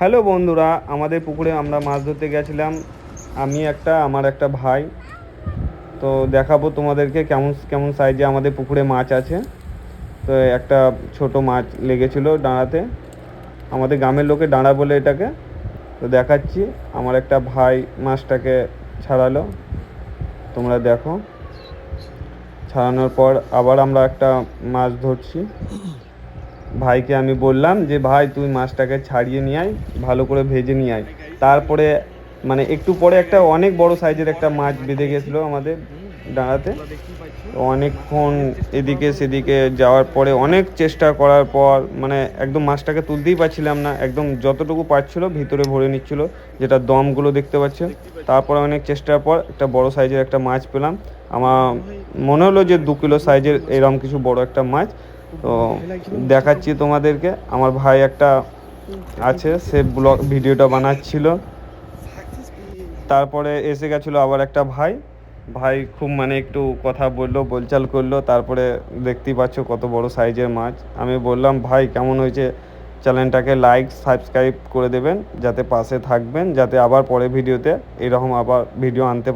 Hello বন্ধুরা, আমাদের পুকুরে আমরা মাছ ধরতে গেছিলাম। আমার একটা ভাই। তো দেখাবো তোমাদেরকে কেমন কেমন সাইজে আমাদের পুকুরে মাছ আছে। তো একটা ছোট মাছ লেগেছিল ডাঁড়াতে, আমাদের গ্রামের লোকে ডাঁড়া বলে এটাকে। তো দেখাচ্ছি, আমার একটা ভাই মাছটাকে ছাড়ালো, তোমরা দেখো। ছাড়ানোর পর আবার আমরা একটা মাছ ধরছি। ভাইকে আমি বললাম যে ভাই তুই মাছটাকে ছাড়িয়ে নিয়ে আয়, ভালো করে ভেজে নিয়ে আয়। তারপরে মানে একটু পরে একটা অনেক বড় সাইজের একটা মাছ বেঁধে গেছিলো আমাদের ডাঙাতে। অনেকক্ষণ এদিকে সেদিকে যাওয়ার পরে, অনেক চেষ্টা করার পর মানে একদম মাছটাকে তুলতেই পারছিলাম না, একদম যতটুকু পারছিল ভিতরে ভরে নিচ্ছিল, যেটা দমগুলো দেখতে পাচ্ছে। তারপরে অনেক চেষ্টার পর একটা বড় সাইজের একটা মাছ পেলাম। আমার মনে হলো যে 2 কিলো সাইজের এরকম কিছু বড় একটা মাছ। তো দেখাচ্ছি তোমাদেরকে, আমার ভাই একটা আছে, সে ভিডিওটা বানাচ্ছিল। তারপরে এসে গেছিলো আবার একটা ভাই। ভাই খুব মানে একটু কথা বললো, বলচাল করলো। তারপরে দেখতেই পাচ্ছ কত বড় সাইজের মাছ। আমি বললাম ভাই কেমন হয়েছে, চ্যানেলটাকে লাইক সাবস্ক্রাইব করে দেবেন, যাতে পাশে থাকবেন, যাতে আবার পরে ভিডিওতে এরকম আবার ভিডিও আনতে